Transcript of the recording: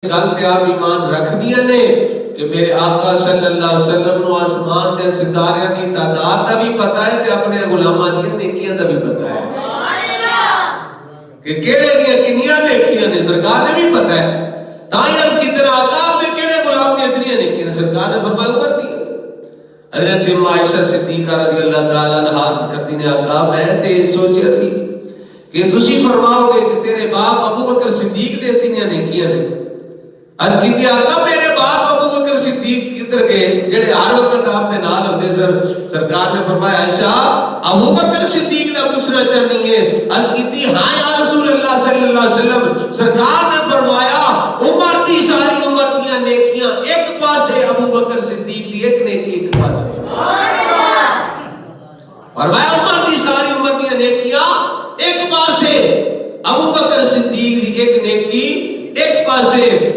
گل تے آپ ایمان رکھ دیا نے کہ میرے آقا صلی اللہ علیہ وسلم نو آسمان دے ستاریاں دی تعداد دا بھی پتہ ہے تے اپنے غلاماں دی نیکیاں دا بھی پتہ ہے کہ کیڑے دی کنیاں نیکیاں نے سرکار نے بھی پتہ ہے تائیں اب کتنا آقا آپ نے کیڑے غلام دی اتنی نیکیاں نے سرکار نے فرمایا اوپر دی حضرت عائشہ صدیقہ رضی اللہ تعالی عنہا عرض کرتی نے آقا میں تے سوچیا سی کہ تسی فرماؤ گے کہ تیرے باپ ابو بکر صدیق دے اتنی نیکیاں نے آج کیتی آقا میرے باپ ابو بکر صدیق کدھر گئے جڑے ہر وقت آپ دے نال ہوندے سرکار نے فرمایا عائشہ ابو بکر صدیق دا پوچھنا چاہنی ہے آج کیتی ہاں یا رسول اللہ صلی اللہ علیہ وسلم سرکار نے فرمایا عمر